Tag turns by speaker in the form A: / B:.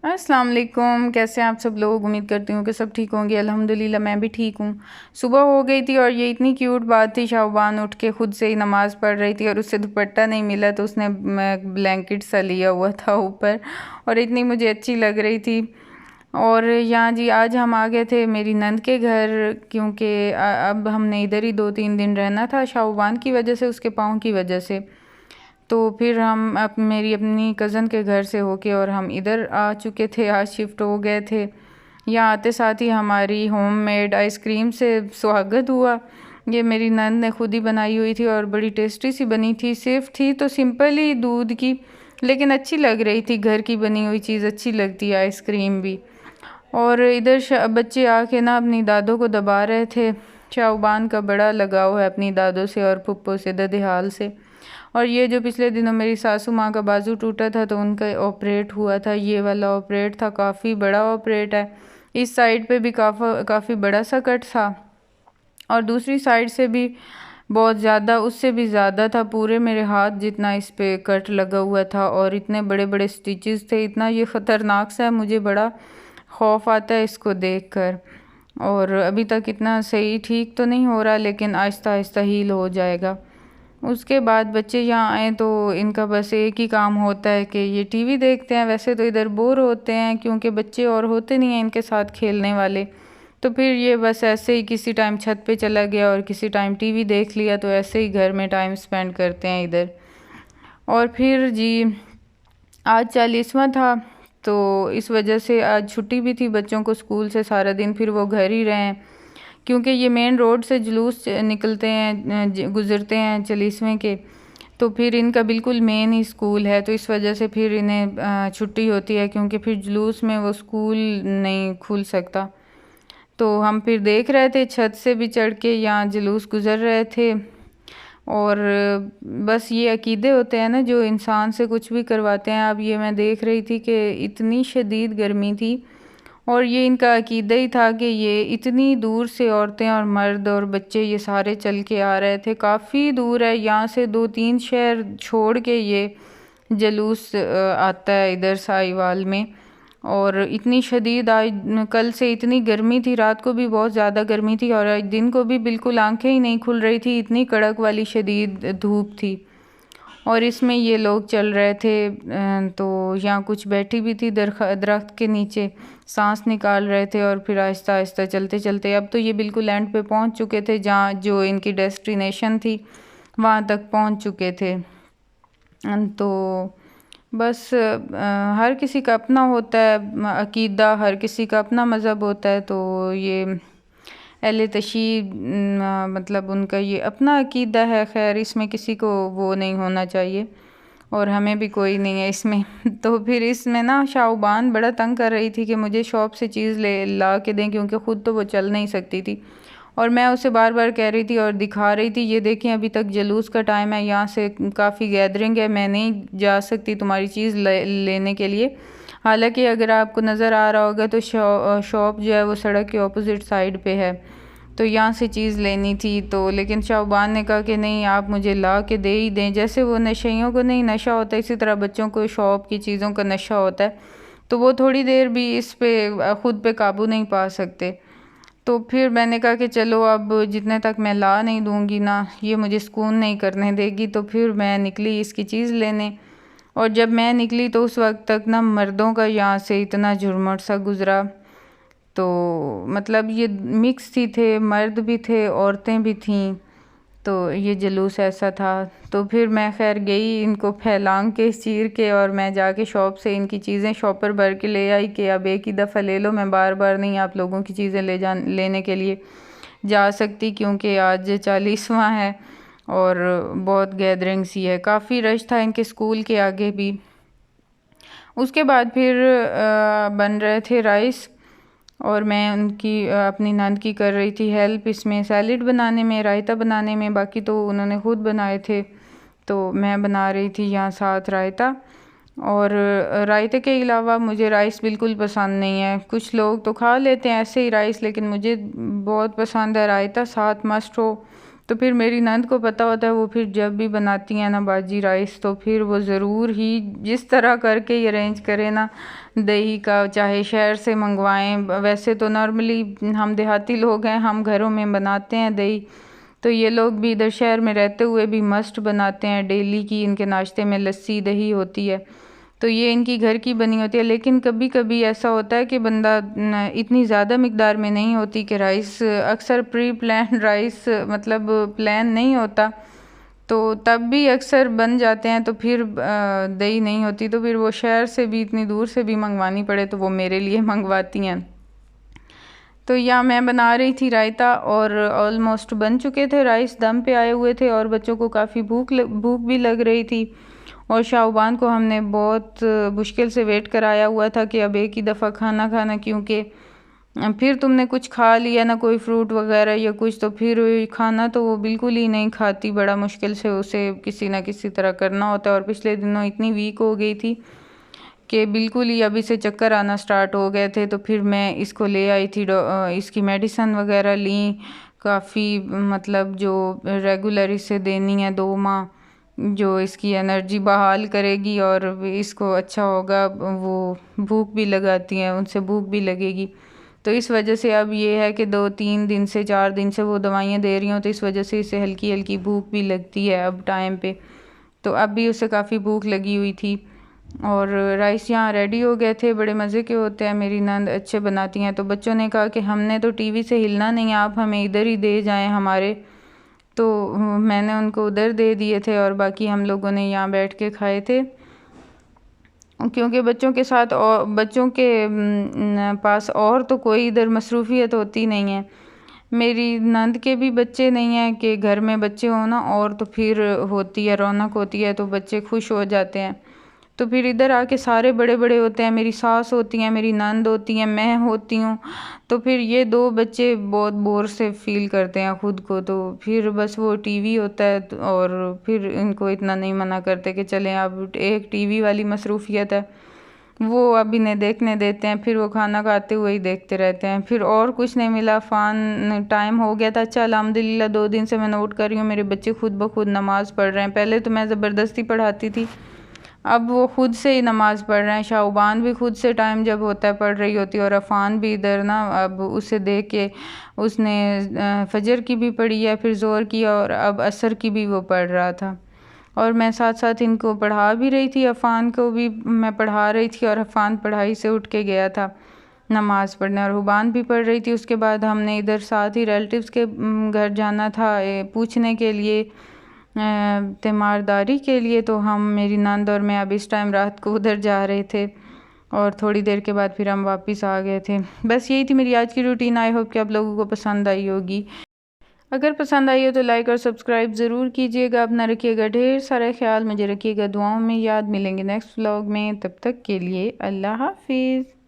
A: अस्सलाम वालेकुम। कैसे हैं आप सब लोग? उम्मीद करती हूँ कि सब ठीक होंगे। अल्हम्दुलिल्लाह मैं भी ठीक हूँ। सुबह हो गई थी और ये इतनी क्यूट बात थी, शाहबान उठ के खुद से ही नमाज़ पढ़ रही थी और उससे दुपट्टा नहीं मिला तो उसने ब्लैंकेट सा लिया हुआ था ऊपर, और इतनी मुझे अच्छी लग रही थी। और यहाँ जी आज हम आ गए थे मेरी नंद के घर, क्योंकि अब हमने इधर ही 2-3 दिन रहना था शाहबान की वजह से, उसके पाँव की वजह से। तो फिर हम मेरी अपनी कज़न के घर से होके और हम इधर आ चुके थे, आज शिफ्ट हो गए थे। यहाँ आते साथ ही हमारी होममेड आइसक्रीम से स्वागत हुआ। ये मेरी नंद ने खुद ही बनाई हुई थी और बड़ी टेस्टी सी बनी थी। सिर्फ थी तो सिंपल ही दूध की, लेकिन अच्छी लग रही थी। घर की बनी हुई चीज़ अच्छी लगती है, आइसक्रीम भी। और इधर बच्चे आके ना अपनी दादों को दबा रहे थे। शाहबान का बड़ा लगाव है अपनी दादों से और पुप्पो से, ददिहाल से। और ये जो पिछले दिनों मेरी सासू माँ का बाजू टूटा था तो उनका ऑपरेट हुआ था, ये वाला ऑपरेट था, काफ़ी बड़ा ऑपरेट है। इस साइड पे भी काफ़ी बड़ा सा कट था और दूसरी साइड से भी बहुत ज़्यादा, उससे भी ज़्यादा था। पूरे मेरे हाथ जितना इस पे कट लगा हुआ था और इतने बड़े बड़े स्टिचेस थे। इतना ये ख़तरनाक सा है, मुझे बड़ा खौफ आता है इसको देखकर। और अभी तक इतना सही ठीक तो नहीं हो रहा, लेकिन आहिस्ता आहिस्ता हील हो जाएगा। उसके बाद बच्चे यहाँ आए तो इनका बस एक ही काम होता है कि ये टीवी देखते हैं। वैसे तो इधर बोर होते हैं क्योंकि बच्चे और होते नहीं हैं इनके साथ खेलने वाले। तो फिर ये बस ऐसे ही किसी टाइम छत पे चला गया और किसी टाइम टीवी देख लिया, तो ऐसे ही घर में टाइम स्पेंड करते हैं इधर। और फिर जी आज 40वां था, तो इस वजह से आज छुट्टी भी थी बच्चों को स्कूल से। सारा दिन फिर वो घर ही रहे, क्योंकि ये मेन रोड से जुलूस निकलते हैं, गुज़रते हैं 40वें के। तो फिर इनका बिल्कुल मेन ही स्कूल है, तो इस वजह से फिर इन्हें छुट्टी होती है, क्योंकि फिर जुलूस में वो स्कूल नहीं खुल सकता। तो हम फिर देख रहे थे छत से भी चढ़ के, यहाँ जुलूस गुज़र रहे थे। और बस ये अकीदे होते हैं ना जो इंसान से कुछ भी करवाते हैं। अब ये मैं देख रही थी कि इतनी शदीद गर्मी थी और ये इनका अकीदा ही था कि ये इतनी दूर से औरतें और मर्द और बच्चे ये सारे चल के आ रहे थे। काफ़ी दूर है यहाँ से, 2-3 शहर छोड़ के ये जुलूस आता है इधर साहिवाल में। और इतनी शदीद आज कल से इतनी गर्मी थी, रात को भी बहुत ज़्यादा गर्मी थी और आज दिन को भी बिल्कुल आंखें ही नहीं खुल रही थी, इतनी कड़क वाली शदीद धूप थी। और इसमें ये लोग चल रहे थे, तो यहाँ कुछ बैठी भी थी दरख्त के नीचे, सांस निकाल रहे थे और फिर आहिस्ता आहिस्ता चलते चलते अब तो ये बिल्कुल एंड पे पहुँच चुके थे, जहाँ जो इनकी डेस्टिनेशन थी वहाँ तक पहुँच चुके थे। तो बस हर किसी का अपना होता है अकीदा, हर किसी का अपना मज़हब होता है। तो ये अहले तशी मतलब उनका ये अपना अकीदा है। खैर इसमें किसी को वो नहीं होना चाहिए और हमें भी कोई नहीं है इसमें। तो फिर इसमें ना शाहबान बड़ा तंग कर रही थी कि मुझे शॉप से चीज़ ले ला के दें, क्योंकि ख़ुद तो वो चल नहीं सकती थी। और मैं उसे बार बार कह रही थी और दिखा रही थी, ये देखें अभी तक जुलूस का टाइम है, यहाँ से काफ़ी गैदरिंग है, मैं नहीं जा सकती तुम्हारी चीज़ लेने के लिए। हालांकि अगर आपको नज़र आ रहा होगा तो शॉप जो है वो सड़क के ऑपोजिट साइड पे है, तो यहाँ से चीज़ लेनी थी। तो लेकिन शाहबान ने कहा कि नहीं, आप मुझे ला के दे ही दें। जैसे वो नशेइयों को नहीं नशा होता, इसी तरह बच्चों को शॉप की चीज़ों का नशा होता है। तो वो थोड़ी देर भी इस पे ख़ुद पे काबू नहीं पा सकते। तो फिर मैंने कहा कि चलो अब जितने तक मैं ला नहीं दूँगी ना, ये मुझे सुकून नहीं करने देगी। तो फिर मैं निकली इसकी चीज़ लेने, और जब मैं निकली तो उस वक्त तक ना मर्दों का यहाँ से इतना झुरमुट सा गुज़रा। तो मतलब ये मिक्स ही थे, मर्द भी थे औरतें भी थीं। तो ये जुलूस ऐसा था। तो फिर मैं खैर गई इनको फैलांग के चीर के, और मैं जाके शॉप से इनकी चीज़ें शॉपर भर के ले आई कि अब एक ही दफ़ा ले लो, मैं बार बार नहीं आप लोगों की चीज़ें लेने के लिए जा सकती, क्योंकि आज 40वां है और बहुत गैदरिंग सी है। काफ़ी रश था इनके स्कूल के आगे भी। उसके बाद फिर बन रहे थे राइस, और मैं उनकी अपनी नंद की कर रही थी हेल्प इसमें, सैलेड बनाने में, रायता बनाने में। बाकी तो उन्होंने ख़ुद बनाए थे, तो मैं बना रही थी यहाँ साथ रायता। और रायते के अलावा मुझे राइस बिल्कुल पसंद नहीं है। कुछ लोग तो खा लेते हैं ऐसे ही राइस, लेकिन मुझे बहुत पसंद है रायता, साथ मस्ट हो। तो फिर मेरी नंद को पता होता है, वो फिर जब भी बनाती हैं ना बाजी राइस, तो फिर वो ज़रूर ही जिस तरह करके ये अरेंज करे ना, दही का, चाहे शहर से मंगवाएं। वैसे तो नॉर्मली हम देहाती लोग हैं, हम घरों में बनाते हैं दही, तो ये लोग भी इधर शहर में रहते हुए भी मस्ट बनाते हैं डेली की, इनके नाश्ते में लस्सी दही होती है, तो ये इनकी घर की बनी होती है। लेकिन कभी कभी ऐसा होता है कि बंदा इतनी ज़्यादा मिकदार में नहीं होती कि राइस, अक्सर प्री प्लान राइस मतलब प्लान नहीं होता, तो तब भी अक्सर बन जाते हैं, तो फिर दही नहीं होती, तो फिर वो शहर से भी इतनी दूर से भी मंगवानी पड़े तो वो मेरे लिए मंगवाती हैं। तो यहाँ मैं बना रही थी रायता, और ऑलमोस्ट बन चुके थे, राइस दम पे आए हुए थे, और बच्चों को काफ़ी भूख भी लग रही थी। और शाहबान को हमने बहुत मुश्किल से वेट कराया हुआ था कि अब एक ही दफ़ा खाना खाना, क्योंकि फिर तुमने कुछ खा लिया ना, कोई फ्रूट वगैरह या कुछ, तो फिर खाना तो वो बिल्कुल ही नहीं खाती, बड़ा मुश्किल से उसे किसी ना किसी तरह करना होता है। और पिछले दिनों इतनी वीक हो गई थी कि बिल्कुल ही अब इसे चक्कर आना स्टार्ट हो गए थे, तो फिर मैं इसको ले आई थी, इसकी मेडिसिन वगैरह ली काफ़ी, मतलब जो रेगुलर इसे देनी है 2 माह, जो इसकी एनर्जी बहाल करेगी और इसको अच्छा होगा। वो भूख भी लगाती हैं, उनसे भूख भी लगेगी, तो इस वजह से अब ये है कि 2-3 दिन से 4 दिन से वो दवाइयाँ दे रही हूँ, तो इस वजह से इसे हल्की हल्की भूख भी लगती है अब टाइम पे। तो अब भी उसे काफ़ी भूख लगी हुई थी। और राइस यहाँ रेडी हो गए थे, बड़े मज़े के होते हैं, मेरी नंद अच्छे बनाती हैं। तो बच्चों ने कहा कि हमने तो टीवी से हिलना नहीं, आप हमें इधर ही दे जाएं हमारे, तो मैंने उनको उधर दे दिए थे, और बाकी हम लोगों ने यहाँ बैठ के खाए थे, क्योंकि बच्चों के साथ और बच्चों के पास और तो कोई इधर मसरूफियत होती नहीं है। मेरी नंद के भी बच्चे नहीं हैं कि घर में बच्चे हो ना, और तो फिर होती है रौनक होती है, तो बच्चे खुश हो जाते हैं। तो फिर इधर आके सारे बड़े बड़े होते हैं, मेरी सास होती हैं, मेरी नंद होती हैं, मैं होती हूँ, तो फिर ये 2 बच्चे बहुत बोर से फील करते हैं ख़ुद को, तो फिर बस वो टीवी होता है, और फिर इनको इतना नहीं मना करते कि चलें, अब एक टीवी वाली मसरूफियत है, वो अब इन्हें देखने देते हैं, फिर वो खाना खाते हुए ही देखते रहते हैं। फिर और कुछ नहीं मिला, फ़ान टाइम हो गया था। अच्छा अल्हम्दुलिल्लाह 2 दिन से मैं नोट कर रही हूँ मेरे बच्चे खुद ब खुद नमाज़ पढ़ रहे हैं। पहले तो मैं ज़बरदस्ती पढ़ाती थी, अब वो खुद से ही नमाज़ पढ़ रहे हैं। शाहबान भी खुद से टाइम जब होता है पढ़ रही होती है, और अफ़ान भी इधर ना, अब उसे देख के उसने फजर की भी पढ़ी है, फिर ज़ोहर की, और अब असर की भी वो पढ़ रहा था, और मैं साथ साथ इनको पढ़ा भी रही थी। अफ़ान को भी मैं पढ़ा रही थी, और अफ़ान पढ़ाई से उठ के गया था नमाज़ पढ़ने, और हुबान भी पढ़ रही थी। उसके बाद हमने इधर साथ ही रिलेटिव्स के घर जाना था पूछने के लिए, तीमारदारी के लिए, तो हम, मेरी नंद और मैं, अब इस टाइम रात को उधर जा रहे थे, और थोड़ी देर के बाद फिर हम वापस आ गए थे। बस यही थी मेरी आज की रूटीन। आई होप कि आप लोगों को पसंद आई होगी। अगर पसंद आई हो तो लाइक और सब्सक्राइब ज़रूर कीजिएगा। अपना रखिएगा ढेर सारा ख्याल, मुझे रखिएगा दुआओं में याद। मिलेंगे नेक्स्ट व्लॉग में, तब तक के लिए अल्लाह हाफिज़।